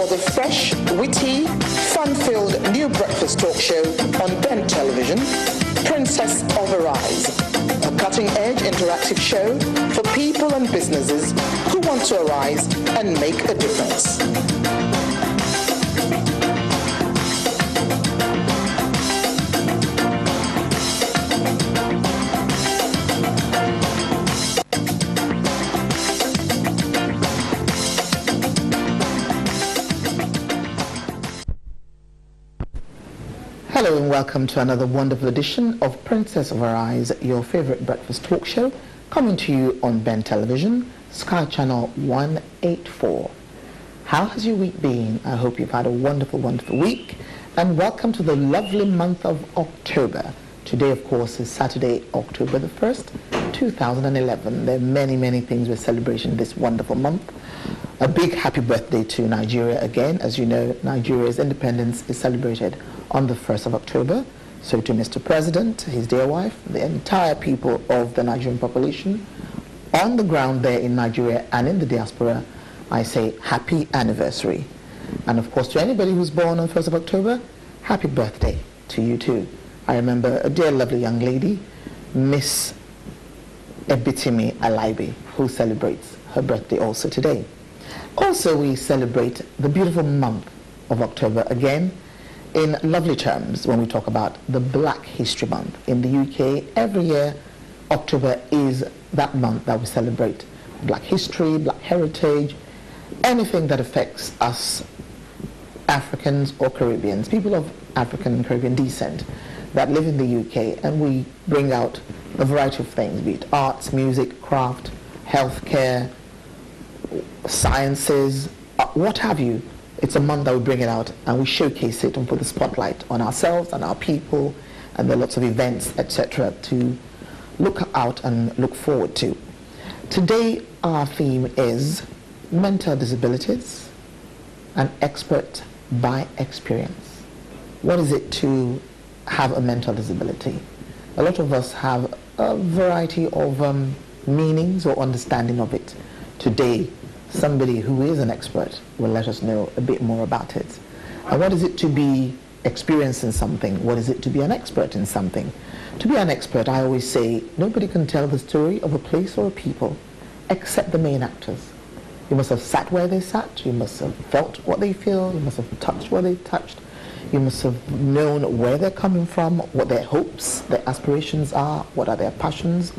for the fresh, witty, fun-filled new breakfast talk show on Ben Television, Princess of Arize, a cutting-edge interactive show for people and businesses who want to arise and make a difference. Hello and welcome to another wonderful edition of Princess of Arize, your favorite breakfast talk show, coming to you on Ben Television, Sky Channel 184. How has your week been? I hope you've had a wonderful, wonderful week, and welcome to the lovely month of October. Today, of course, is Saturday, October the 1st, 2011. There are many, many things we're celebrating this wonderful month. A big happy birthday to Nigeria again. As you know, Nigeria's independence is celebrated on the 1st of October. So to Mr. President, his dear wife, the entire people of the Nigerian population, on the ground there in Nigeria and in the diaspora, I say happy anniversary. And of course, to anybody who's born on 1st of October, happy birthday to you too. I remember a dear lovely young lady, Miss Ebitimi Alaibe, who celebrates her birthday also today. Also, we celebrate the beautiful month of October again in lovely terms when we talk about the Black History Month. In the UK, every year, October is that month that we celebrate Black history, Black heritage, anything that affects us Africans or Caribbeans, people of African and Caribbean descent that live in the UK, and we bring out a variety of things, be it arts, music, craft, healthcare, sciences, what have you. It's a month that we bring it out and we showcase it and put the spotlight on ourselves and our people, and there are lots of events, etc., to look out and look forward to. Today our theme is mental disabilities, an expert by experience. What is it to have a mental disability? A lot of us have a variety of meanings or understanding of it. Today, somebody who is an expert will let us know a bit more about it. And what is it to be experienced in something? What is it to be an expert in something? To be an expert, I always say, nobody can tell the story of a place or a people except the main actors. You must have sat where they sat, you must have felt what they feel, you must have touched what they touched, you must have known where they're coming from, what their hopes, their aspirations are, what are their passions,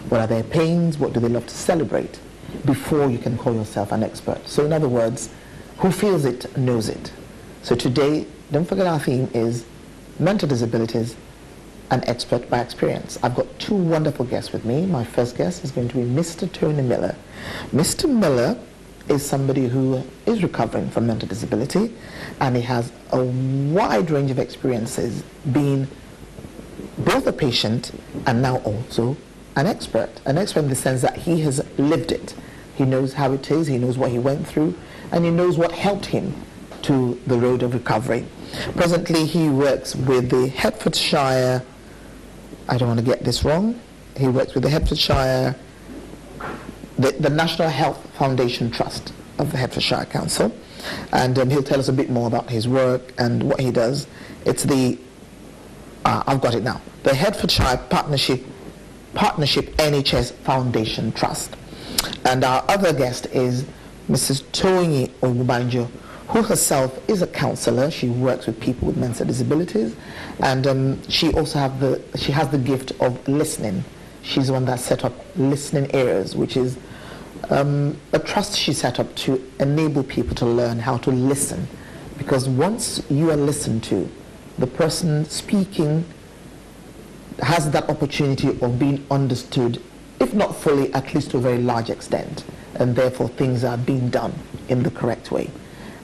what are their pains, what do they love to celebrate, before you can call yourself an expert. So in other words, who feels it knows it. So today, don't forget our theme is mental disabilities, an expert by experience. I've got two wonderful guests with me. My first guest is going to be Mr. Toyin Millar. Mr. Millar is somebody who is recovering from mental disability, and he has a wide range of experiences, being both a patient and now also an expert in the sense that he has lived it. He knows how it is, he knows what he went through, and he knows what helped him to the road of recovery. Presently, he works with the Hertfordshire, I don't want to get this wrong, he works with the Hertfordshire, the National Health Foundation Trust of the Hertfordshire Council, and he'll tell us a bit more about his work and what he does. It's the, I've got it now, the Hertfordshire Partnership NHS Foundation Trust. And our other guest is Mrs. Toyin Millar, who herself is a counselor. She works with people with mental disabilities, and she also has the gift of listening. She's the one that set up Listening Ears, which is a trust she set up to enable people to learn how to listen, because once you are listened to, the person speaking has that opportunity of being understood, if not fully, at least to a very large extent, and therefore things are being done in the correct way.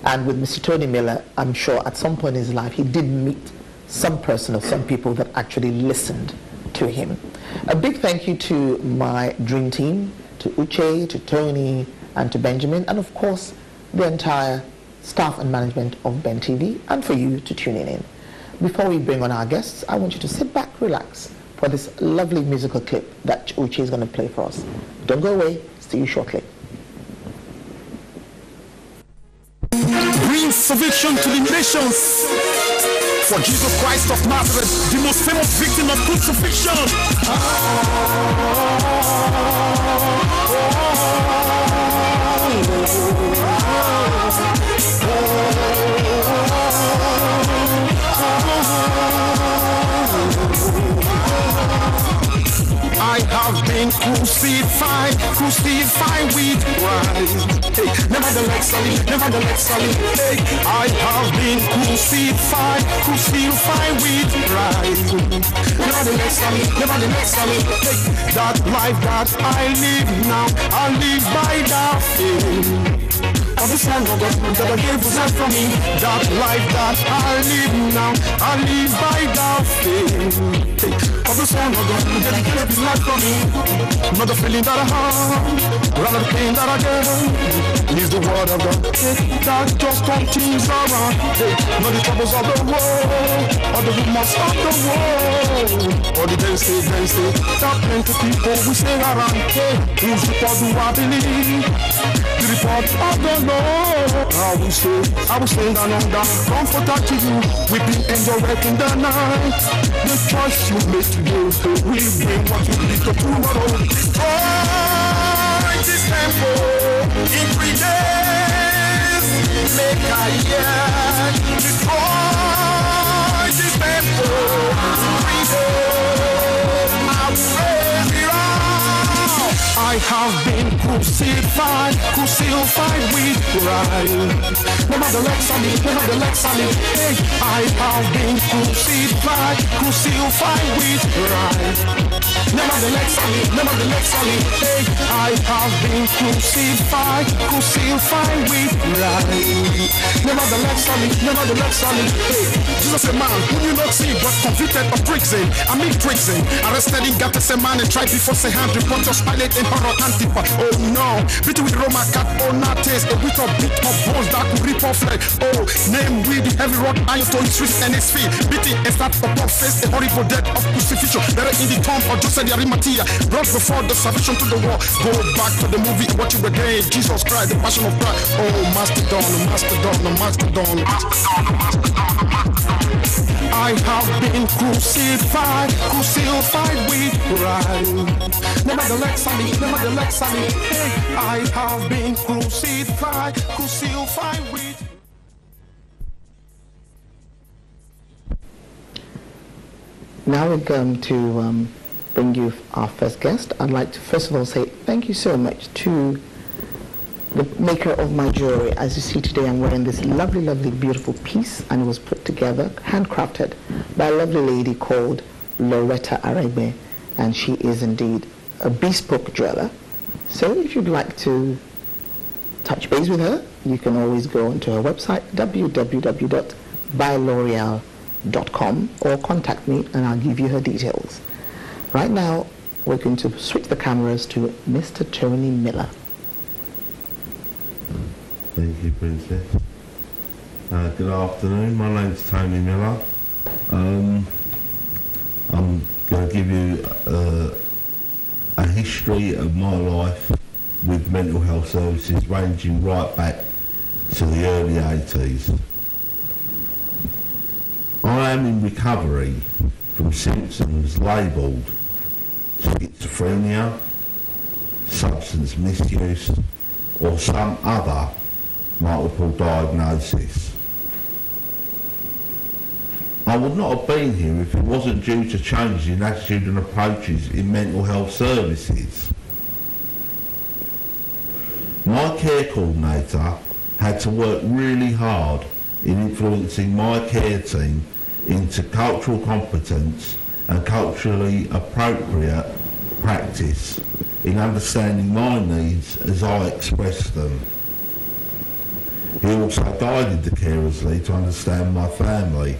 And with Mr. Toyin Millar, I'm sure at some point in his life he did meet some person or some people that actually listened to him. A big thank you to my dream team, to Uche, to Tony, and to Benjamin, and of course the entire staff and management of Ben TV, and for you to tuning in. Before we bring on our guests, I want you to sit back, relax for this lovely musical clip that Uche is going to play for us. Don't go away, see you shortly. crucifixion to the nations. For Jesus Christ of Nazareth, the most famous victim of crucifixion. I have been crucified with Christ. Hey, nevertheless I live. Hey, I have been crucified with Christ. Nevertheless I live. Hey, that life that I live now, I live by the faith of the Son of God that gave his life for me. That life that I live now, I live by the faith of the Son of God that gave his life for me. Not the feeling that I have, rather the pain that I get. Is the word of God that just continues around. Not the troubles of the world, or the rumors of the world, or the density. That plenty people we say around. Whose report do I believe? The report of the Lord. I will stand down on that comforter to you. Weeping angel right in the night. The choice you make today will bring what you need to tomorrow. Destroy this temple in 3 days. Make a year. Destroy this temple in 3 days. I praise you. I have been crucified with Christ. Nevertheless I live. Hey, I have been crucified with Christ. Nevertheless I live. Hey, I have been crucified with Christ. Nevertheless I live. Hey, Jesus a man who you not see but convicted of prison. I'm in prison, arrested in Gethsemane and tried before say hand report just Pilate Emperor Antipa. Oh no, beaten with Roma cat or not taste a bit of bones that could rip off like. Oh, name with the heavy rod iron to his wrist and his feet. Beating and start upon face a horrible death of crucifixion. Better in the tomb of Joseph the Arimathea. Brought before the salvation to the war. Go back to the movie and watch it again. Jesus Christ, the passion of Christ. Oh, Mastodon. I have been crucified with Christ. Nevertheless I live. Hey, I have been crucified with. Now we're going to bring you our first guest. I'd like to first of all say thank you so much to the maker of my jewelry. As you see today, I'm wearing this lovely, beautiful piece, and it was put together, handcrafted by a lovely lady called Loretta Arize, and she is indeed a bespoke jeweler. So if you'd like to touch base with her, you can always go onto her website, www.byloreal.com, or contact me and I'll give you her details. Right now, we're going to switch the cameras to Mr. Toyin Millar. Thank you, Princess. Good afternoon. My name's Toyin Millar. I'm going to give you a history of my life with mental health services ranging right back to the early 80s. I am in recovery from symptoms labelled schizophrenia, substance misuse, or some other multiple diagnosis. I would not have been here if it wasn't due to changes in attitude and approaches in mental health services. My care coordinator had to work really hard in influencing my care team into cultural competence and culturally appropriate practice in understanding my needs as I expressed them. He also guided the carers lead to understand my family,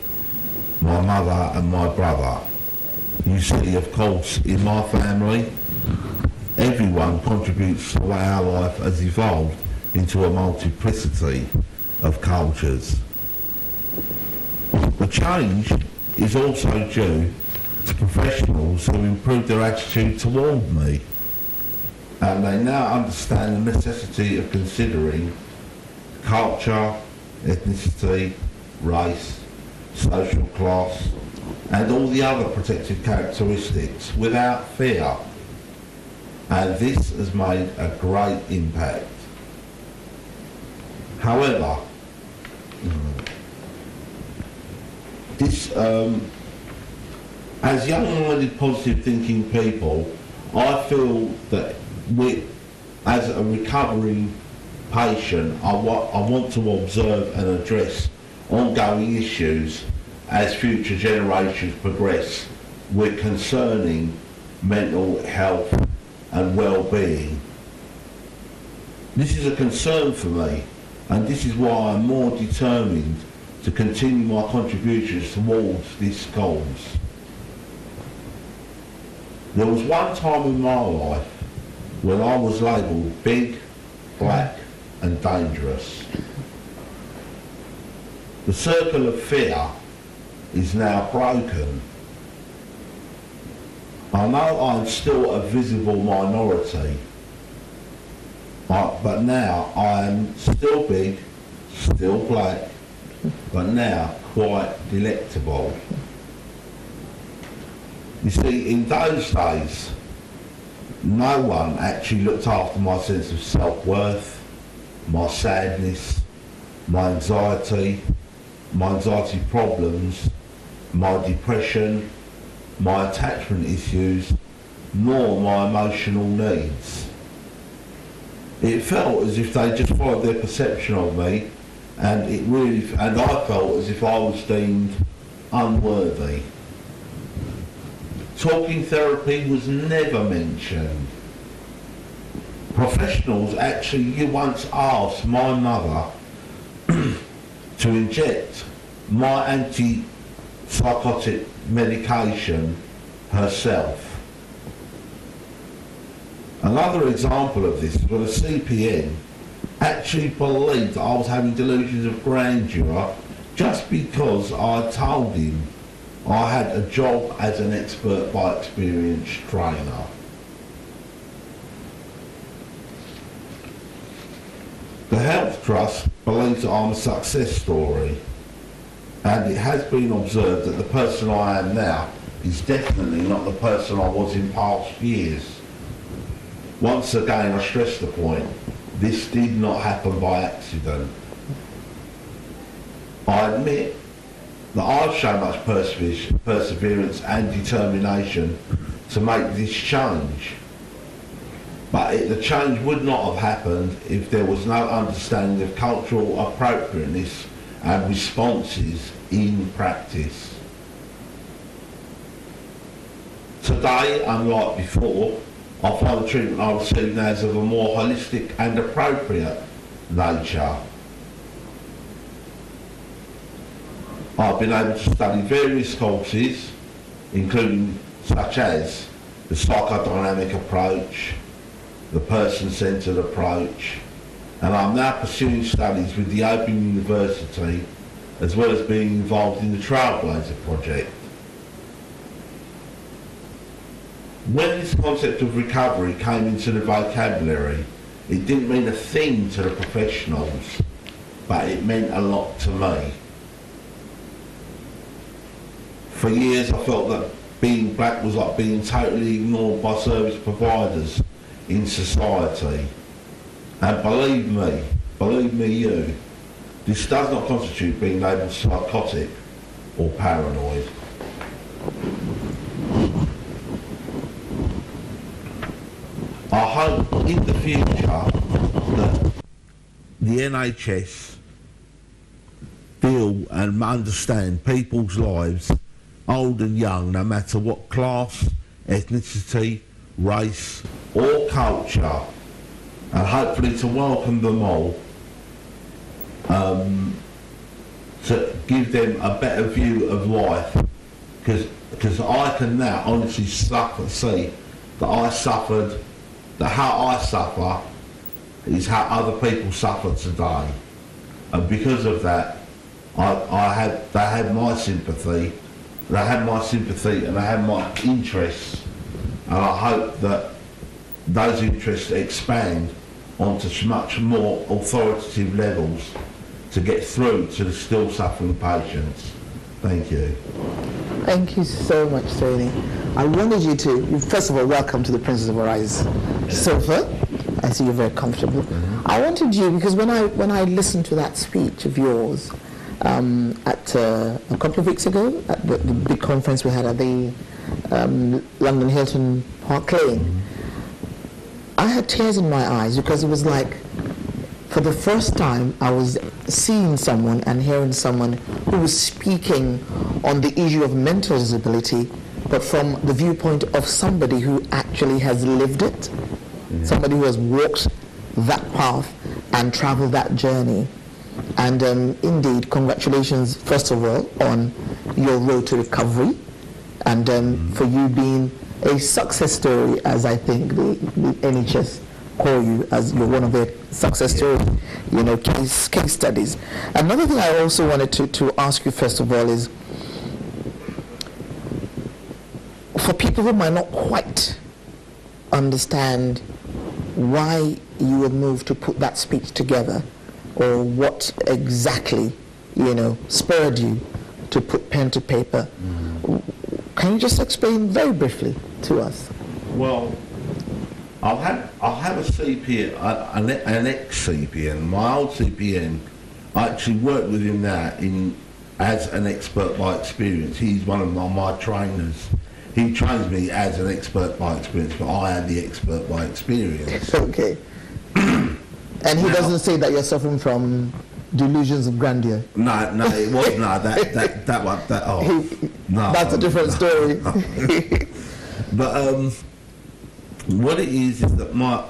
my mother and my brother. You see, of course, in my family, everyone contributes to the way our life has evolved into a multiplicity of cultures. The change is also due to professionals who improved their attitude toward me, and they now understand the necessity of considering culture, ethnicity, race, social class, and all the other protected characteristics without fear. And this has made a great impact. However, this, as young-minded, positive-thinking people, I feel that as a recovering patient, I want to observe and address ongoing issues as future generations progress with concerning mental health and well-being. This is a concern for me, and this is why I'm more determined to continue my contributions towards this cause. There was one time in my life when I was labelled big, black and dangerous. The circle of fear is now broken. I know I'm still a visible minority, but now I am still big, still black, but now quite delectable. You see, in those days, no one actually looked after my sense of self-worth, my sadness, my anxiety problems, my depression, my attachment issues, nor my emotional needs. It felt as if they just followed their perception of me, and I felt as if I was deemed unworthy. Talking therapy was never mentioned. Professionals actually once asked my mother to inject my anti-psychotic medication herself. Another example of this is when a CPN actually believed that I was having delusions of grandeur just because I told him I had a job as an expert by experience trainer. The Health Trust believes that I'm a success story, and it has been observed that the person I am now is definitely not the person I was in past years. Once again, I stress the point, this did not happen by accident. I admit that I've shown much perseverance and determination to make this change. But the change would not have happened if there was no understanding of cultural appropriateness and responses in practice. Today, unlike before, I find the treatment I receive now is of a more holistic and appropriate nature. I've been able to study various courses, including such as the psychodynamic approach, the person-centred approach, and I'm now pursuing studies with the Open University, as well as being involved in the Trailblazer project. When this concept of recovery came into the vocabulary, it didn't mean a thing to the professionals, but it meant a lot to me. For years I felt that being black was like being totally ignored by service providers in society. And believe me you, this does not constitute being labelled psychotic or paranoid. I hope in the future that the NHS deal and understand people's lives, old and young, no matter what class, ethnicity, race or culture, and hopefully to welcome them all, to give them a better view of life, because I can now honestly see that I suffered, that how I suffer is how other people suffer today, and because of that they had my sympathy, and they had my interests, and I hope that those interests expand onto much more authoritative levels to get through to the still suffering patients. Thank you. Thank you so much, Tony. I wanted you to, first of all, welcome to the Princess of Arize sofa. I see you're very comfortable. I wanted you, because when I listened to that speech of yours at a couple of weeks ago, at the big conference we had at the London Hilton Park Lane, I had tears in my eyes, because it was like, for the first time, I was seeing someone and hearing someone who was speaking on the issue of mental disability, but from the viewpoint of somebody who actually has lived it, somebody who has walked that path and traveled that journey. And indeed, congratulations, first of all, on your road to recovery, and for you being a success story, as I think the NHS call you, as you're one of their success story, case studies. Another thing I also wanted to ask you, first of all, is for people who might not quite understand why you were moved to put that speech together, or what exactly, spurred you to put pen to paper. Can you just explain very briefly to us? Well, I'll have a CPN, an ex-CPN, my old CPN. I actually worked with him now as an expert by experience. He's one of my trainers. He trains me as an expert by experience, but I am the expert by experience. Okay. And he doesn't say that you're suffering from delusions of grandeur. No, it wasn't. No, that's a different story. But what it is that my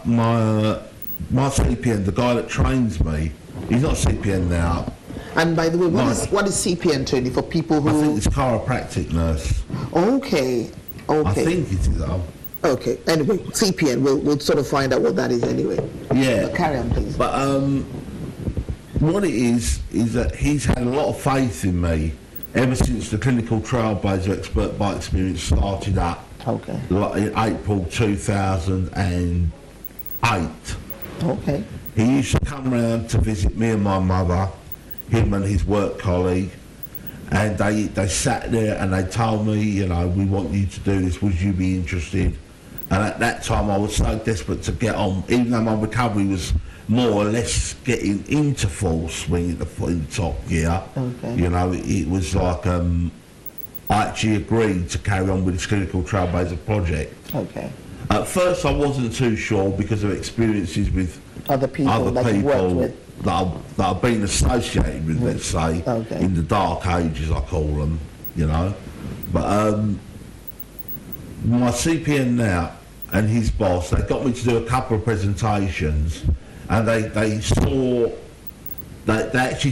CPN, the guy that trains me, he's not CPN now. And by the way, what is CPN, Tony, for people who... I think it's chiropractic nurse. Okay. I think it is. Okay. Anyway, CPN, we'll sort of find out what that is anyway. Yeah. But carry on, please. But what it is that he's had a lot of faith in me ever since the clinical trial based expert by experience started up. Okay. In April 2008. Okay. He used to come round to visit me and my mother, him and his work colleague, and they sat there and they told me, we want you to do this, would you be interested? And at that time I was so desperate to get on, even though my recovery was more or less getting into full swing in the top gear. Okay. It was like I actually agreed to carry on with this clinical trial based project. Okay. At first I wasn't too sure because of experiences with other people that you worked with. That I've been associated with, let's say, in the dark ages, I call them, But my CPN now and his boss, they got me to do a couple of presentations, and they actually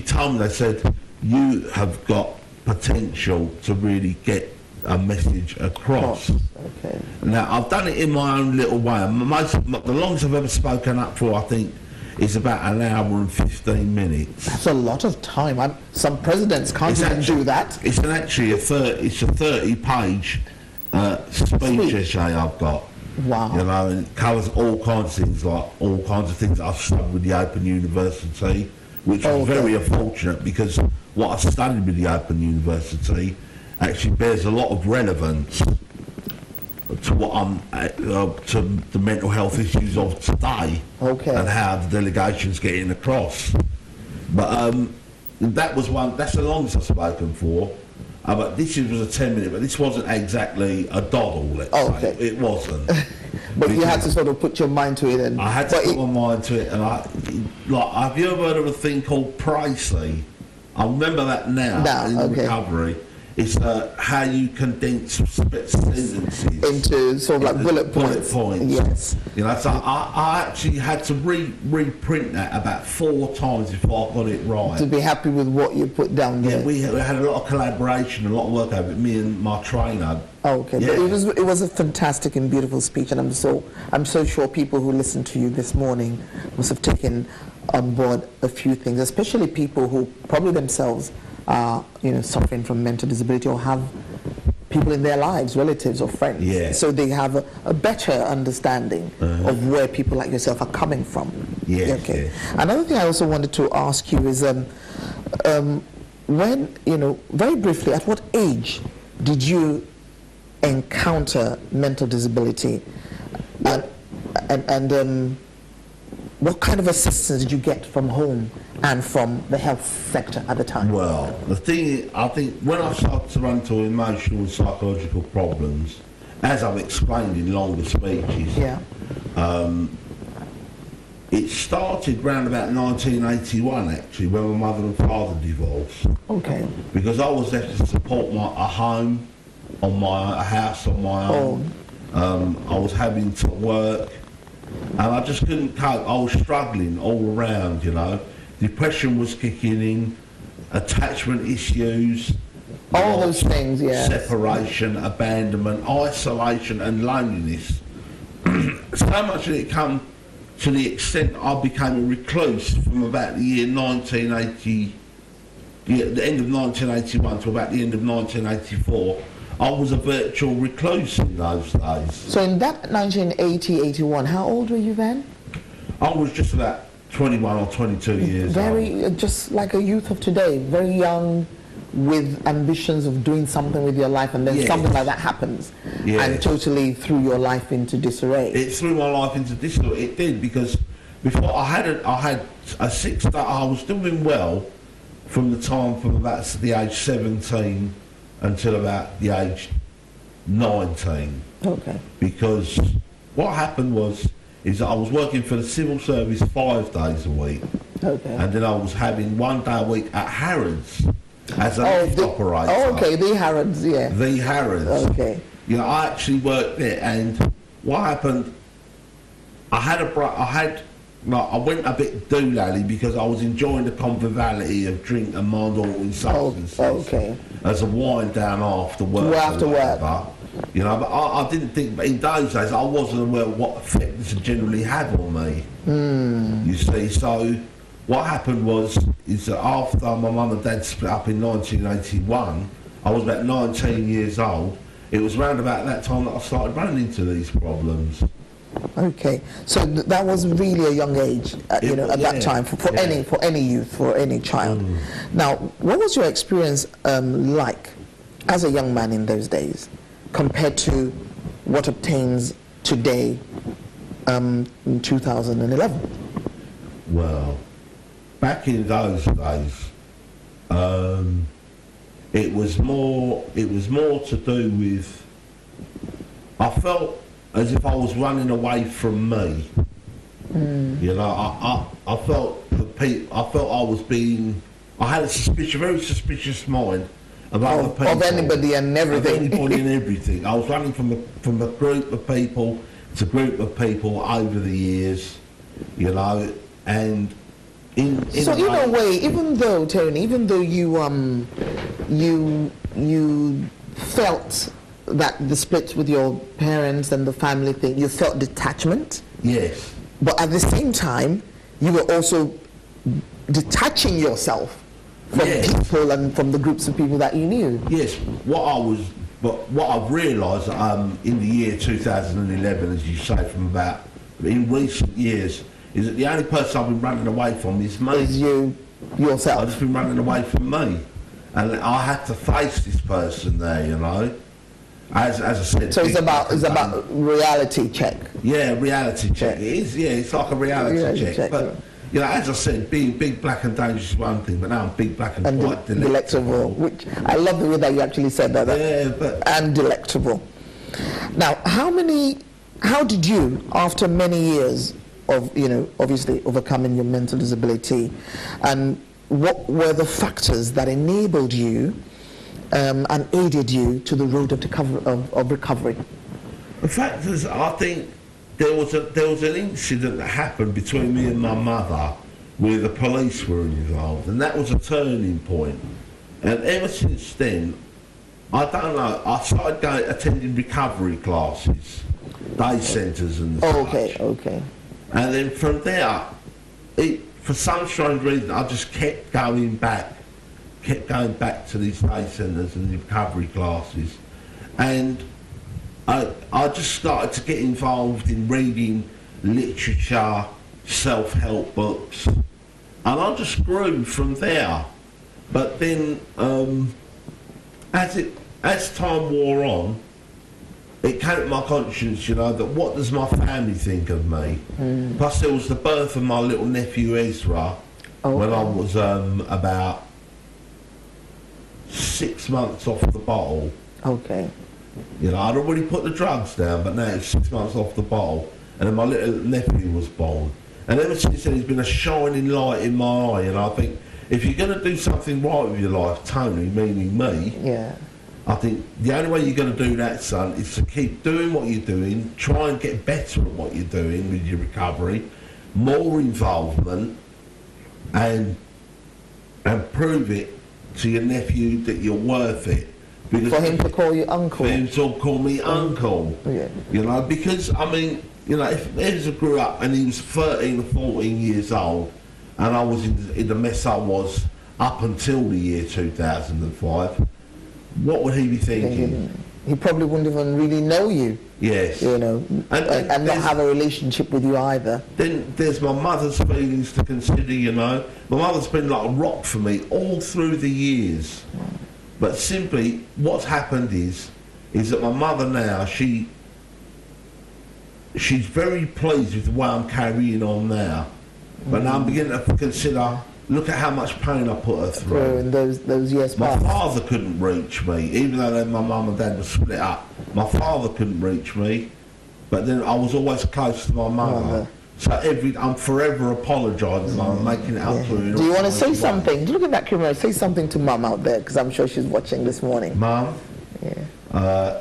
told me, they said, you have got potential to really get a message across. Okay. Now, I've done it in my own little way. The longest I've ever spoken up for, I think, is about an hour and 15 minutes. That's a lot of time. Some presidents can't even do that. It's a 30-page speech essay I've got. Wow. And it covers all kinds of things, I've studied with the Open University, which was very unfortunate, because what I studied with the Open University actually bears a lot of relevance to what to the mental health issues of today, and how the delegation's getting across. But that's the longest I've spoken for. But this was a 10-minute, but this wasn't exactly a doddle, let's say. It wasn't. But you had to sort of put your mind to it. I had to put my mind to it, and have you ever heard of a thing called Pricey? I remember that now in recovery. It's how you condense sentences into sort of like bullet points. Yes. So I actually had to reprint that about 4 times before I got it right. To be happy with what you put down there. Yeah, we had a lot of collaboration, a lot of work over it, me and my trainer. Okay, yeah. But it was a fantastic and beautiful speech, and I'm so sure people who listened to you this morning must have taken on board a few things, especially people who probably themselves are suffering from mental disability, or have people in their lives, relatives or friends. Yeah. So they have a better understanding of where people like yourself are coming from. Yeah. Okay. Yeah. Another thing I also wanted to ask you is When, very briefly, at what age did you encounter mental disability? And what kind of assistance did you get from home and from the health sector at the time? Well, the thing is, I think when I started to run into emotional and psychological problems, as I've explained in longer speeches, it started round about 1981 actually, when my mother and father divorced. Okay. Because I was left to support a home, a house on my own. I was having to work, and I just couldn't cope. I was struggling all around, Depression was kicking in, attachment issues. All those things, yeah. Separation, abandonment, isolation and loneliness. So much that it come to the extent I became a recluse from about the year 1980, the end of 1981 to about the end of 1984. I was a virtual recluse in those days. So in that 1980-81, how old were you then? I was just about 21 or 22 years old. Just like a youth of today, very young, with ambitions of doing something with your life, and then something like that happens and totally threw your life into disarray. It threw my life into disarray. It did, because before I had a 6 day. I was doing well from about the age 17 until about the age 19. Okay. Because what happened is that I was working for the civil service 5 days a week. Okay. And then I was having 1 day a week at Harrods as a lift operator. Oh, okay, the Harrods, yeah. The Harrods. Okay. I actually worked there, and what happened, I went a bit doolally because I was enjoying the conviviality of drink and mind-altering substances as a wind down after work. But I didn't think, in those days, I wasn't aware of what effect this had generally had on me. You see, so what happened is that after my mum and dad split up in 1981, I was about 19 years old. It was round about that time that I started running into these problems. Okay, so that was really a young age, at that time for any youth, for any child. Now, what was your experience like as a young man in those days, compared to what obtains today in 2011? Well, back in those days, it was more to do with, I felt as if I was running away from me. I felt I had a very suspicious mind of other people. Of anybody and everything. Of anybody and everything. I was running from a group of people to group of people over the years, and in a way, even though you felt that the split with your parents and the family thing, you felt detachment. Yes. But at the same time, you were also detaching yourself from people and from the groups of people that you knew. Yes. What I've realised in the year 2011, as you say, in recent years, is that the only person I've been running away from is me. Is you, yourself. I've just been running away from me. And I had to face this person there, As I said. So it's about reality check. Yeah, reality check. It is, it's like a reality check. But, as I said, being big, black and dangerous is one thing, but now I'm big, black and quite delectable. Which, I love the way that you actually said that. And delectable. Now, how did you, after many years of, obviously overcoming your mental disability, and what were the factors that enabled you and aided you to the road of recovery? The fact is, I think there was an incident that happened between me and my mother where the police were involved, and that was a turning point. And ever since then, I don't know, I started attending recovery classes, day centres and such. Okay. And then from there, for some strange reason, I just kept going back to these day centres and recovery classes, and I just started to get involved in reading literature, self-help books, and I just grew from there. But then, as time wore on, it came to my conscience, you know, that what does my family think of me? Plus, there was the birth of my little nephew Ezra when I was about 6 months off the bottle. Okay. You know, I'd already put the drugs down, but now it's 6 months off the bottle, and then my little nephew was born. And ever since then, he's been a shining light in my eye. And I think if you're going to do something right with your life, Tony, meaning me, Yeah. I think the only way you're going to do that, son, is to keep doing what you're doing, try and get better at what you're doing with your recovery, more involvement, and prove it to your nephew that you're worth it. Because For him to call you uncle. for him to call me uncle. Yeah. You know, because, I mean, you know, if Ezra grew up and he was 13 or 14 years old, and I was in the mess I was up until the year 2005, what would he be thinking? He probably wouldn't even really know you. Yes. You know, and not have a relationship with you either. Then there's my mother's feelings to consider, you know. My mother's been like a rock for me all through the years. But simply, what's happened is that my mother now, she's very pleased with the way I'm carrying on now. But now I'm beginning to consider, look at how much pain I put her through. In those years My past. father couldn't reach me, even though my mum and dad were split up. My father couldn't reach me, but then I was always close to my mother. So I'm forever apologising. I'm making it up to her. Do you want to say something? Look at that camera. Say something to Mum out there, because I'm sure she's watching this morning. Mum? Yeah.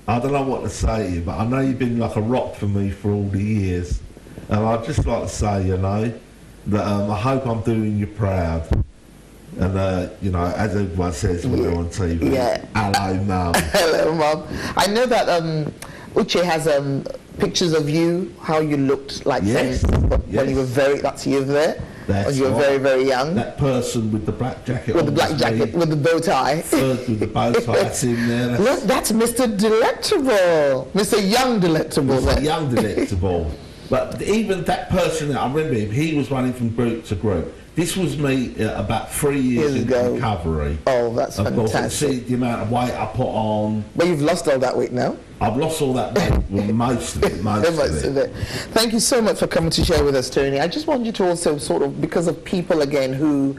I don't know what to say to you, but I know you've been like a rock for me for all the years. And I'd just like to say, you know, that I hope I'm doing you proud. And, you know, as everyone says when they're on TV, hello, Mum. Hello, Mum. I know that Uche has pictures of you, how you looked like when you were that's you there. That's when you were very, very young. That person with the black jacket with the black jacket, with the bow tie. First with the bow tie, that's him there. Look, that's Mr. Delectable. Mr. Young Delectable. Mr. Young Delectable. But even that person, I remember him, he was running from group to group. This was me about 3 years into recovery. Oh, that's fantastic. Of course, see the amount of weight I put on. But you've lost all that weight now? I've lost all that weight, well, most of it. Most of it. Thank you so much for coming to share with us, Tony. I just want you to also sort of, because of people, again, who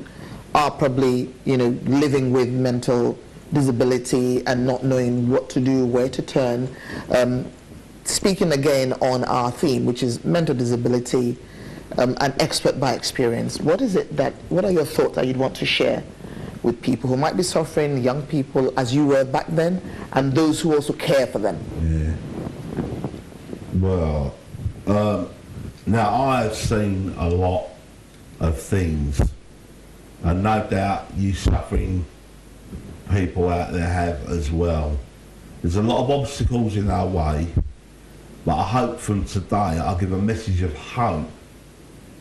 are probably, you know, living with mental disability and not knowing what to do, where to turn, speaking again on our theme, which is mental disability, an expert by experience. What are your thoughts that you'd want to share with people who might be suffering, young people as you were back then, and those who also care for them? Yeah. Well, now I have seen a lot of things, and no doubt you suffering people out there have as well. There's a lot of obstacles in our way, but I hope from today I'll give a message of hope.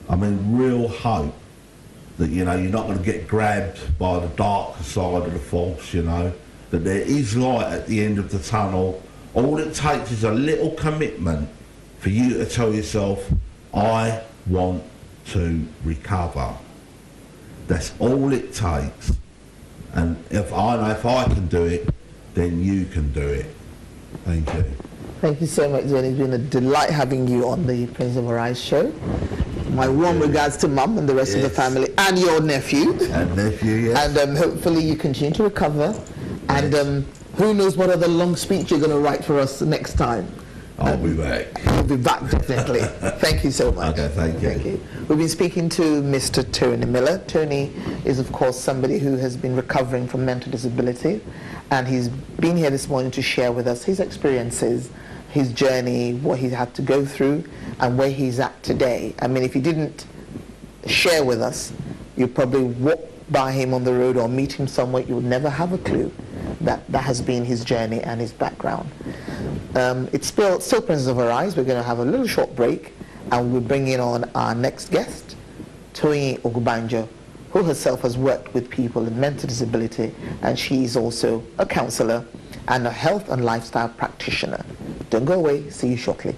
I mean, real hope that, you know, you're not going to get grabbed by the dark side of the force, you know, that there is light at the end of the tunnel. All it takes is a little commitment for you to tell yourself, I want to recover. That's all it takes. And if I can do it, then you can do it. Thank you. Thank you so much, Zoe. It's been a delight having you on the Prince of Arize show. My warm regards to Mum and the rest of the family, and your nephew. And nephew, yes. And hopefully you continue to recover. And who knows what other long speech you're going to write for us next time. I'll be back. You'll be back, definitely. Thank you so much. Okay, thank you. Thank you. We've been speaking to Mr. Tony Millar. Tony is, of course, somebody who has been recovering from mental disability, and he's been here this morning to share with us his experiences, his journey, what he's had to go through, and where he's at today. I mean, if he didn't share with us, you'd probably walk by him on the road or meet him somewhere, you would never have a clue that that has been his journey and his background. It's still Princes of Arize. We're going to have a little short break, and we're bringing on our next guest, Toyin Ogubanjo, who herself has worked with people with mental disability, and she's also a counselor and a health and lifestyle practitioner. Don't go away. See you shortly.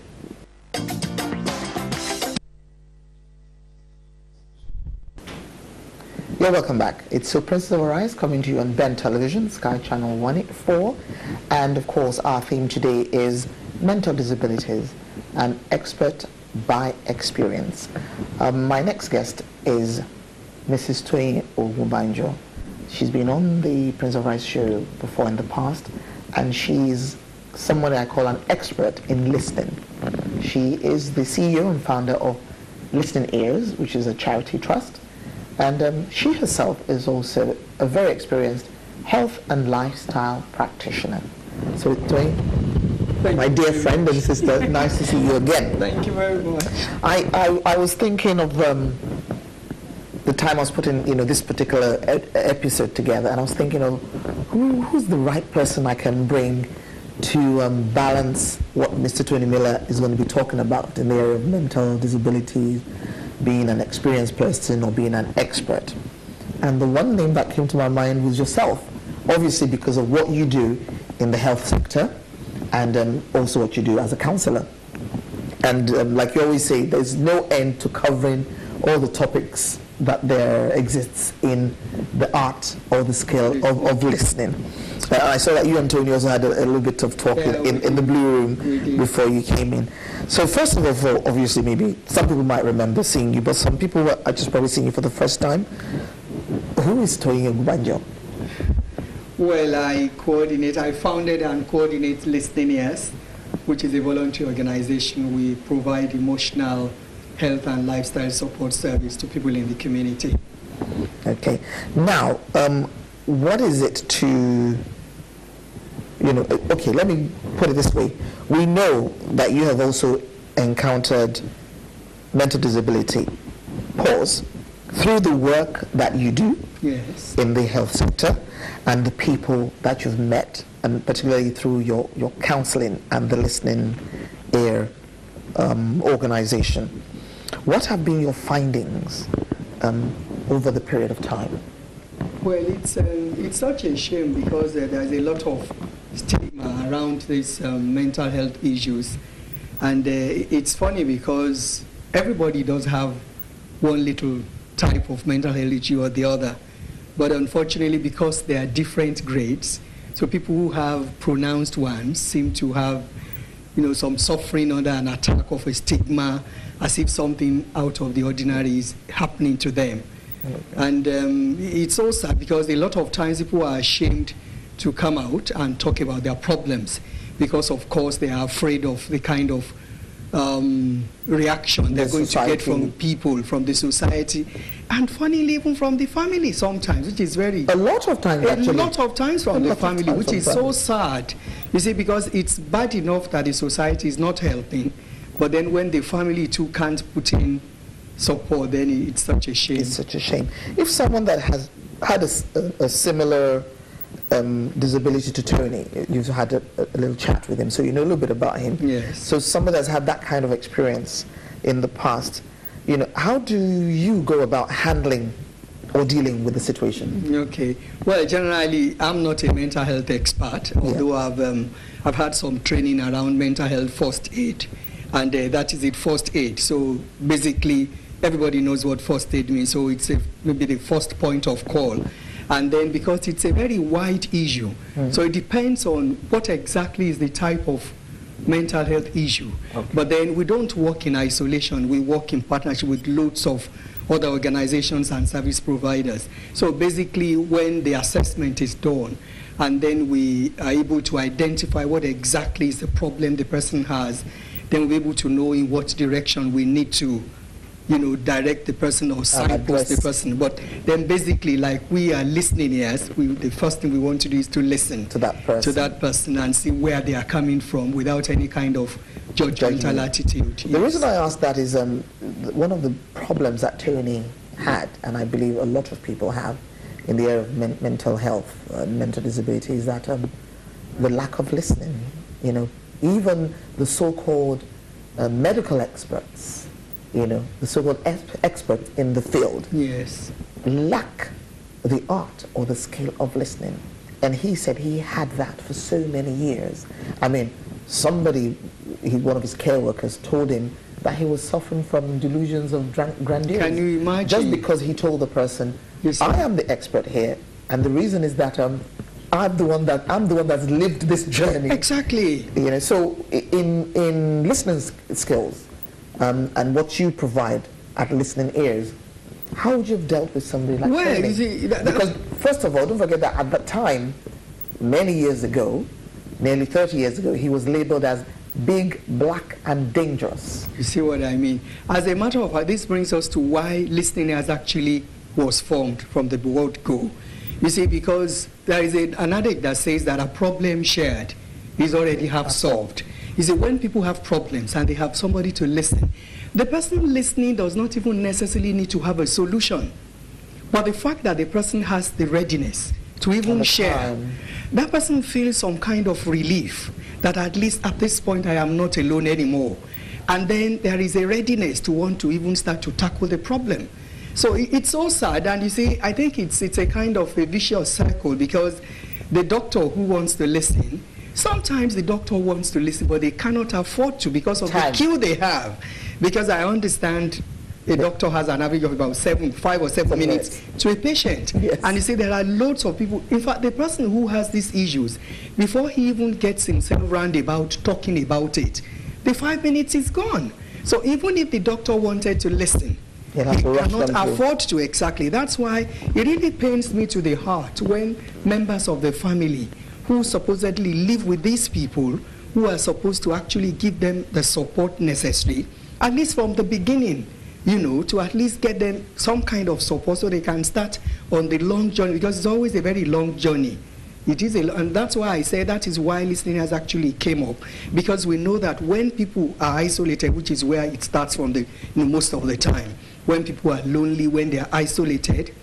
You're You're welcome back. It's still Princess of Arize coming to you on Ben Television, Sky Channel 184. And of course, our theme today is mental disabilities, an expert by experience. My next guest is Mrs. Toyin Ogunbanjo. She's been on the Prince of Arize show before in the past, and she's someone I call an expert in listening. She is the CEO and founder of Listening Ears, which is a charity trust. And she herself is also a very experienced health and lifestyle practitioner. So, Toyin, my dear friend and sister, nice to see you again. Thank you very much. I was thinking of the time I was putting this particular episode together, and I was thinking of who's the right person I can bring to balance what Mr. Tony Millar is going to be talking about in the area of mental disabilities, being an experienced person or being an expert. And the one name that came to my mind was yourself, obviously because of what you do in the health sector and also what you do as a counselor. And like you always say, there's no end to covering all the topics that there exists in the art or the skill of listening. I saw that you and Tony also had a little bit of talk in the blue room before you came in. So first of all, obviously maybe some people might remember seeing you, but some people are just probably seeing you for the first time. Who is Toyin Ogunbanjo? Well, I founded and coordinate Listening Ears, which is a volunteer organization. We provide emotional health and lifestyle support service to people in the community. Okay. Now, what is it to, okay, let me put it this way. We know that you have also encountered mental disability, through the work that you do in the health sector and the people that you've met, and particularly through your counseling and the Listening Ear organization. What have been your findings over the period of time? Well, it's such a shame because there's a lot of stigma around these mental health issues. And it's funny because everybody does have one little type of mental health issue or the other. But unfortunately, because there are different grades, so people who have pronounced ones seem to have some suffering under an attack of a stigma, as if something out of the ordinary is happening to them. Okay. And it's so sad because a lot of times people are ashamed to come out and talk about their problems because, of course, they are afraid of the kind of reaction they're going to get from people, from the society, and funnily even from the family sometimes, which is very... A lot of times from the family, which is so sad. You see, because it's bad enough that the society is not helping, but then when the family too can't put in support, then it's such a shame. It's such a shame. If someone that has had a similar disability to Tony, you've had a little chat with him, so you know a little bit about him. Yes. So someone that's had that kind of experience in the past, how do you go about handling or dealing with the situation? Okay. Well, generally, I'm not a mental health expert, although I've had some training around mental health first aid, and that is it, first aid. So basically, everybody knows what first aid means, so it's maybe the first point of call. And then because it's a very wide issue, so it depends on what exactly is the type of mental health issue. Okay. But then we don't work in isolation, we work in partnership with loads of other organizations and service providers. So basically when the assessment is done, and then we are able to identify what exactly is the problem the person has, then we're able to know in what direction we need to direct the person or signpost the person. But then basically, like we are listening ears, the first thing we want to do is to listen to that person and see where they are coming from without any kind of judgmental attitude. The reason I ask that is one of the problems that Tony had, and I believe a lot of people have in the area of mental health, mental disability, is that the lack of listening. Even the so-called medical experts, the so-called experts in the field, lack the art or the skill of listening. And he said he had that for so many years. I mean, one of his care workers told him that he was suffering from delusions of grandeur. Can you imagine? Just because he told the person, Yes, I am the expert here, and the reason is that I'm the one that's lived this journey. Exactly. You know, so in listening skills and what you provide at listening ears, how would you have dealt with somebody like Well, Toyin? you see, Because first of all, don't forget that at that time, many years ago, nearly 30 years ago, he was labeled as big, black, and dangerous. You see what I mean? As a matter of fact, this brings us to why listening has actually was formed from the word go. You see, because there is an adage that says that a problem shared is already half solved. You see, when people have problems and they have somebody to listen, the person listening does not even necessarily need to have a solution. But the fact that the person has the readiness to even share, that person feels some kind of relief that at least at this point I am not alone anymore. And then there is a readiness to want to even start to tackle the problem. So it's so sad, and you see, I think it's a kind of a vicious cycle, because the doctor who wants to listen, sometimes the doctor wants to listen, but they cannot afford to because of the queue they have. Because I understand a doctor has an average of about 5 or 7 minutes to a patient. Yes. And you see, there are loads of people. In fact, the person who has these issues, before he even gets himself round about talking about it, the 5 minutes is gone. So even if the doctor wanted to listen, he cannot afford to. Exactly. That's why it really pains me to the heart when members of the family who supposedly live with these people, who are supposed to actually give them the support necessary, at least from the beginning, you know, to at least get them some kind of support so they can start on the long journey, because it's always a very long journey. It is, and that's why I say that is why listening has actually came up, because we know that when people are isolated, which is where it starts from the, most of the time, when people are lonely, when they are isolated,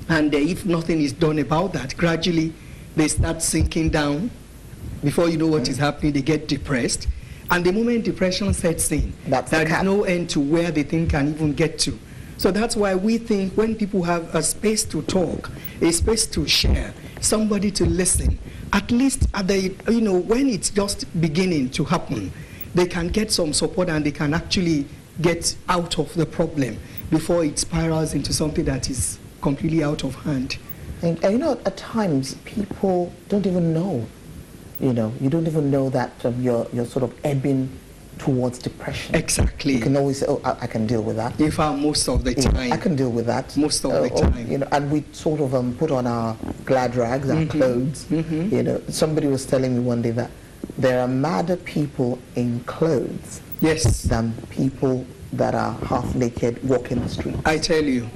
and if nothing is done about that, gradually they start sinking down. Before you know what is happening, they get depressed. And the moment depression sets in, there is no end to where the thing can even get to. So that's why we think when people have a space to talk, a space to share, somebody to listen, at least at the, when it's just beginning to happen, they can get some support and they can actually get out of the problem before it spirals into something that is completely out of hand. And at times people don't even know. You don't even know that you're sort of ebbing towards depression. Exactly. You can always say, oh, I can deal with that. In fact, most of the time. I can deal with that. Most of the time. And we sort of put on our glad rags, our clothes. Somebody was telling me one day that there are madder people in clothes than people that are half naked walking the street. I tell you.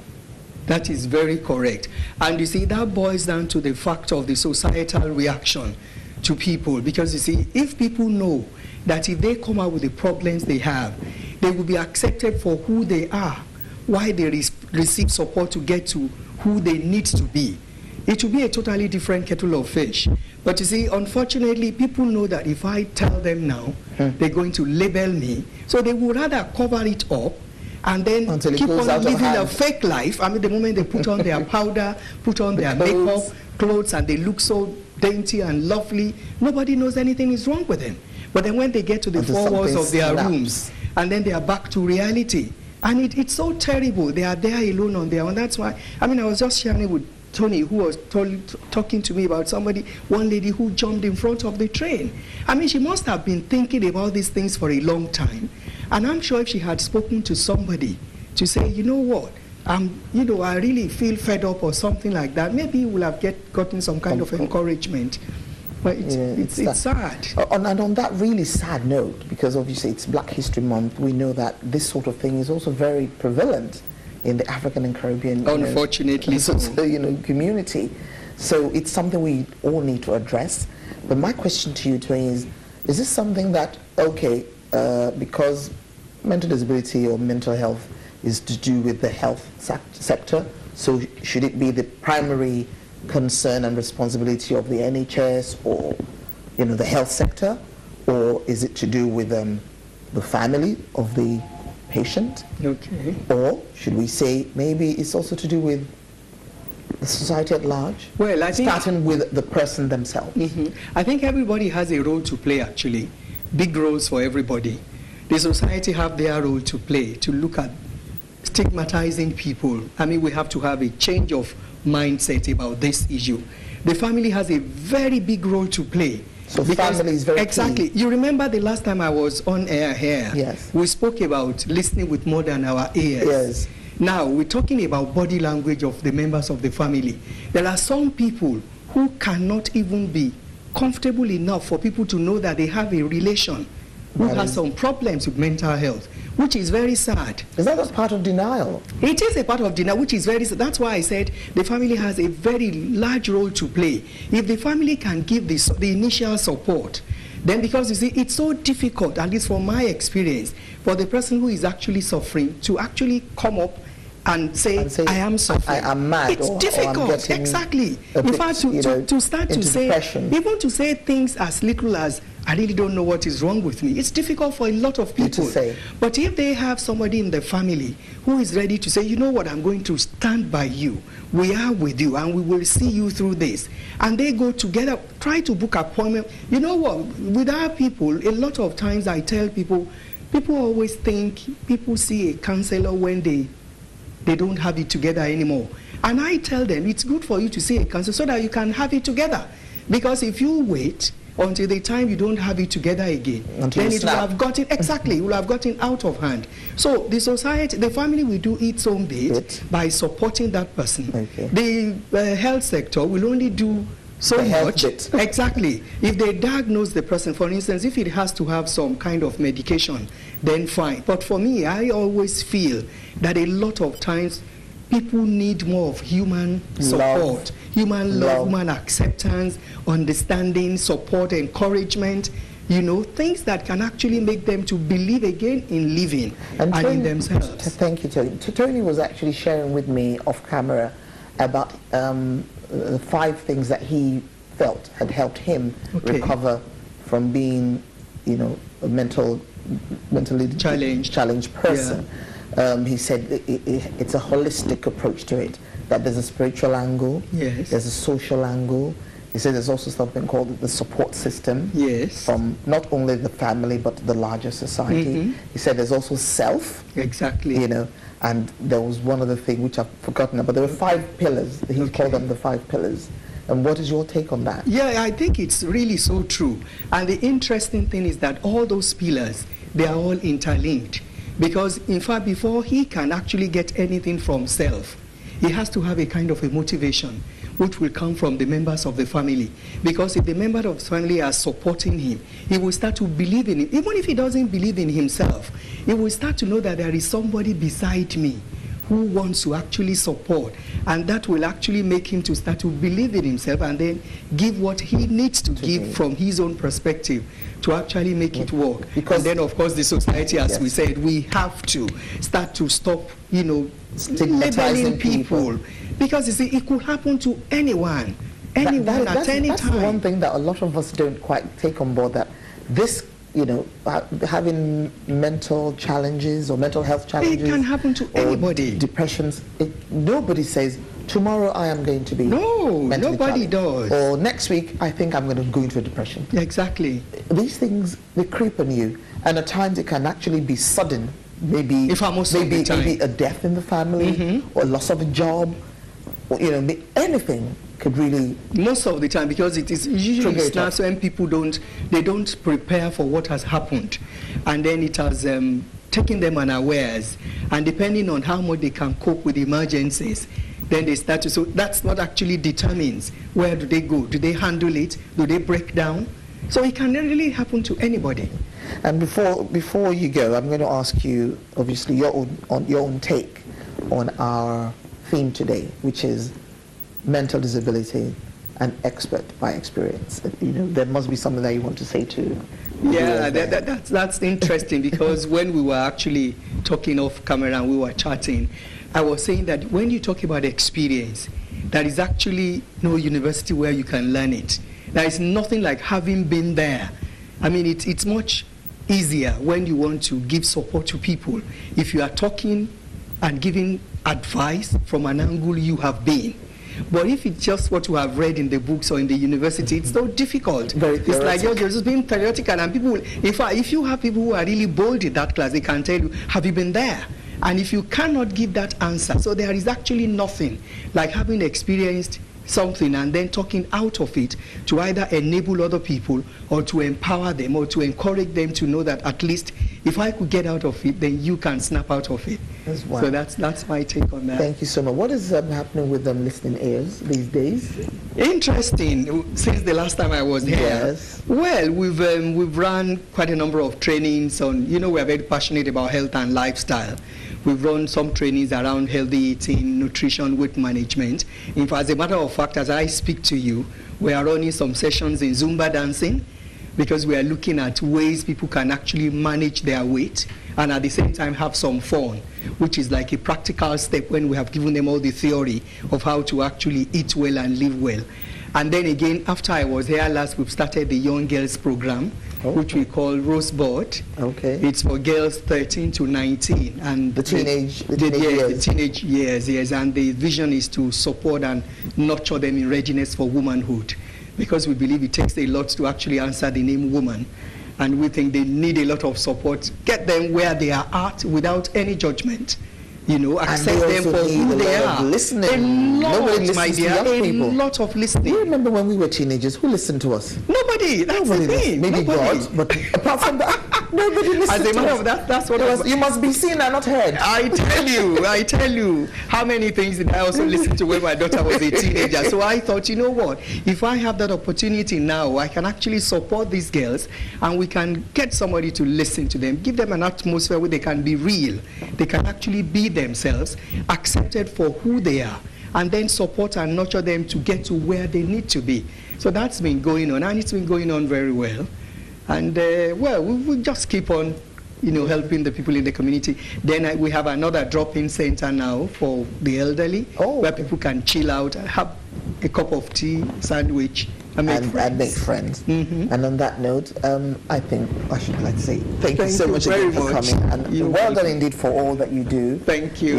That is very correct. And you see, that boils down to the fact of the societal reaction to people. Because you see, if people know that if they come out with the problems they have, they will be accepted for who they are, why they receive support to get to who they need to be, it will be a totally different kettle of fish. But you see, unfortunately, people know that if I tell them now, they're going to label me, so they would rather cover it up and then keep on living a fake life. I mean, the moment they put on their powder, put on their makeup, clothes, and they look so dainty and lovely, nobody knows anything is wrong with them. But then when they get to the four walls of their rooms, and then they are back to reality, and it's so terrible. They are there alone on their own. That's why, I was just sharing with Tony, who was talking to me about one lady who jumped in front of the train. She must have been thinking about these things for a long time. And I'm sure if she had spoken to somebody to say, you know what, I really feel fed up or something like that, maybe you will have gotten some kind of encouragement. But it's sad. And on that really sad note, because obviously it's Black History Month, we know that this sort of thing is also very prevalent in the African and Caribbean unfortunately community. So it's something we all need to address. But my question to you, Toyin, is this something that, because mental disability or mental health is to do with the health sector, so should it be the primary concern and responsibility of the NHS or the health sector, or is it to do with the family of the patient? Okay. Or should we say maybe it's also to do with the society at large? Well, I think starting with the person themselves. I think everybody has a role to play, actually. Big roles for everybody. the society have their role to play to look at stigmatizing people. I mean, we have to have a change of mindset about this issue. The family has a very big role to play. So family is very exactly. key. You remember the last time I was on air here? Yes. We spoke about listening with more than our ears. Yes. Now we're talking about body language of the members of the family. There are some people who cannot even be comfortable enough for people to know that they have a relation who has some problems with mental health, which is very sad. Is that just part of denial? It is a part of denial, which is very sad. That's why I said the family has a very large role to play. If the family can give the initial support, then, because you see, it's so difficult, at least from my experience, for the person who is actually suffering to actually come up and say I am suffering. I am mad. It's difficult. Exactly. In fact, to start to say, depression. Even to say things as little as, I really don't know what is wrong with me. It's difficult for a lot of people. To say. But if they have somebody in the family who is ready to say, you know what, I'm going to stand by you. We are with you and we will see you through this. And they go together, try to book appointment. You know what, with our people, a lot of times I tell people always think people see a counselor when they don't have it together anymore. And I tell them it's good for you to see a counselor so that you can have it together. Because if you wait until the time you don't have it together again, then it will have gotten, exactly, it will have gotten out of hand. So the society, the family will do its own bit by supporting that person. Okay. The health sector will only do so much. Exactly. If they diagnose the person, for instance, if it has to have some kind of medication, then fine. But for me, I always feel that a lot of times people need more of human support, human love, human acceptance, understanding, support, encouragement, you know, things that can actually make them to believe again in living and in themselves. Thank you, Toyin. Toyin was actually sharing with me off camera about the 5 things that he felt had helped him recover from being, you know, a mentally challenged person. Yeah. He said it's a holistic approach to it, that there's a spiritual angle, there's a social angle. He said there's also something called the support system from not only the family but the larger society. He said there's also self. Exactly. You know, and there was one other thing which I've forgotten about. There were 5 pillars. He called them the 5 pillars. And what is your take on that? Yeah, I think it's really so true. And the interesting thing is that all those pillars, they are all interlinked. Because, in fact, before he can actually get anything from self, he has to have a kind of a motivation, which will come from the members of the family. Because if the members of the family are supporting him, he will start to believe in it. Even if he doesn't believe in himself, he will start to know that there is somebody beside me who wants to actually support, and that will actually make him to start to believe in himself and then give what he needs to give from his own perspective to actually make it work. Because and then, of course, the society, as we said, we have to start to stop, you know, labeling people. Because, you see, it could happen to anyone at any time. That's the one thing that a lot of us don't quite take on board, that this, you know, having mental challenges or mental health challenges. It can happen to anybody. Depressions. Nobody says, tomorrow I am going to be mentally nobody challenged. does. Or next week I think I'm going to go into a depression. Exactly. These things, they creep on you. And at times it can actually be sudden. Maybe a death in the family, or loss of a job, or, you know, anything could really... Most of the time, because it is usually snaps when people don't prepare for what has happened. And then it has taken them unawares. And depending on how much they can cope with emergencies, then they start to... So that's what actually determines where do they go. Do they handle it? Do they break down? So it can really happen to anybody. And before you go, I'm going to ask you, obviously, your own take on our theme today, which is mental disability and expert by experience. You know, there must be something that you want to say to. Yeah, that's interesting, because when we were actually talking off camera and we were chatting, I was saying that when you talk about experience, there is actually no university where you can learn it. There is nothing like having been there. I mean, it's much easier when you want to give support to people if you are talking and giving advice from an angle you have been. But if it's just what you have read in the books or in the university, it's so difficult. Very it's like you're just being theoretical, and people will, if you have people who are really bold in that class, they can tell you, have you been there? And if you cannot give that answer, so there is actually nothing like having experienced something and then talking out of it to either enable other people or to empower them or to encourage them to know that at least if I could get out of it, then you can snap out of it. So that's my take on that. Thank you so much. What is happening with them listening ears these days? Interesting. Since the last time I was here, yes. Well, we've run quite a number of trainings on, we are very passionate about health and lifestyle. We've run some trainings around healthy eating, nutrition, weight management. In fact, as a matter of fact, as I speak to you, we are running some sessions in Zumba dancing because we are looking at ways people can actually manage their weight and at the same time have some fun, which is like a practical step when we have given them all the theory of how to actually eat well and live well. And then again, after I was here last, we've started the Young Girls program, which we call Rosebud. Okay. It's for girls 13 to 19. And the teenage years. Yes. And the vision is to support and nurture them in readiness for womanhood. Because we believe it takes a lot to actually answer the name woman. And we think they need a lot of support. Get them where they are at without any judgment. Accept them for who they are. Listening. Nobody listens to young people. A lot of listening. You remember when we were teenagers, who listened to us? Nobody. That's the thing. Maybe God, but apart from that, nobody listened to us. As a matter of that, that's what it was. You must be seen and not heard. I tell you, how many things did I also listen to when my daughter was a teenager? So I thought, you know what? If I have that opportunity now, I can actually support these girls, and we can get somebody to listen to them, give them an atmosphere where they can be real. They can actually be themselves, accepted for who they are, and then support and nurture them to get to where they need to be. So that's been going on, and it's been going on very well. And we just keep on, helping the people in the community. Then we have another drop-in center now for the elderly, where people can chill out, have a cup of tea, sandwich, and make friends. Mm-hmm. And on that note, I think I should like to say thank you so much again for coming. And well done indeed for all that you do. Thank you.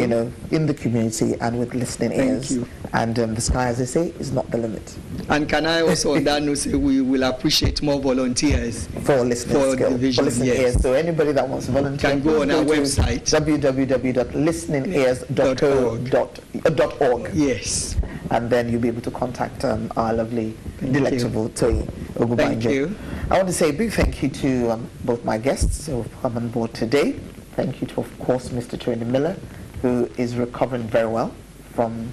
In the community and with listening ears. Thank you. And the sky, as they say, is not the limit. And can I also on that note say we will appreciate more volunteers for listening ears. So anybody that wants to volunteer can go on our website www.listeningears.org. Yes. And then you'll be able to contact our lovely, delectable Toyin Ogunbanjo. Thank you. I want to say a big thank you to both my guests who have come on board today. Thank you to, of course, Mr. Toyin Millar, who is recovering very well from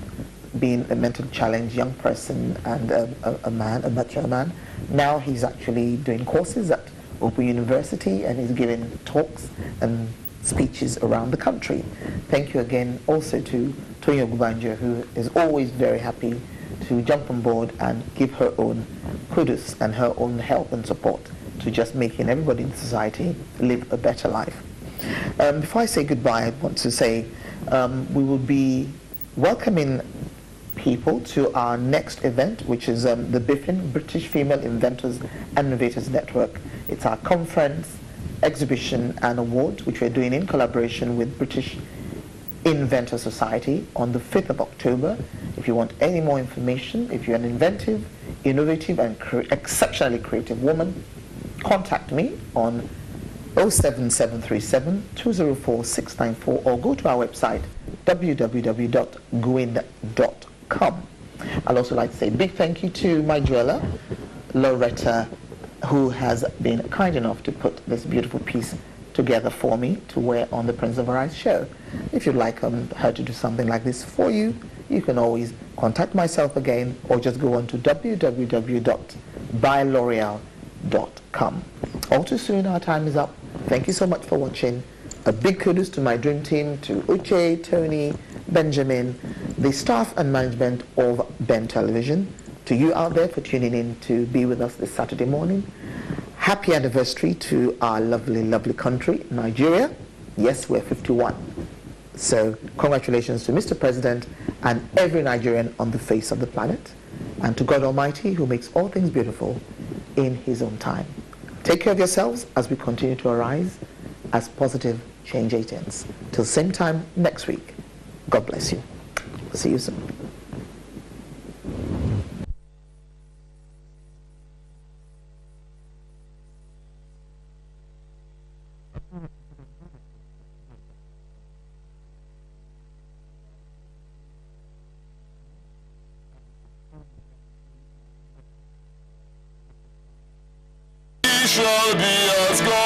being a mentally challenged young person and a mature man. Now he's actually doing courses at Open University and he's giving talks and speeches around the country. Thank you again also to Toyin Ogunbanjo, who is always very happy to jump on board and give her own kudos and her own help and support to just making everybody in society live a better life. Before I say goodbye, I want to say we will be welcoming people to our next event, which is the BIFIN, British Female Inventors and Innovators Network. It's our conference, exhibition and award, which we're doing in collaboration with British Inventor Society on the 5th of October. If you want any more information, if you're an inventive, innovative and exceptionally creative woman, contact me on 07737 204 694 or go to our website www.gwin.com. I'd also like to say a big thank you to my jeweler, Loretta, who has been kind enough to put this beautiful piece together for me to wear on the Prince of Arize show. If you'd like her to do something like this for you, you can always contact myself again or just go on to www.byloreal.com. All too soon, our time is up. Thank you so much for watching. A big kudos to my dream team, to Uche, Tony, Benjamin, the staff and management of Ben Television, to you out there for tuning in to be with us this Saturday morning. Happy anniversary to our lovely, lovely country, Nigeria. Yes, we're 51. So congratulations to Mr. President and every Nigerian on the face of the planet, and to God Almighty, who makes all things beautiful in his own time. Take care of yourselves as we continue to arise as positive change agents. Till same time next week, God bless you. See you soon. Shall be as God.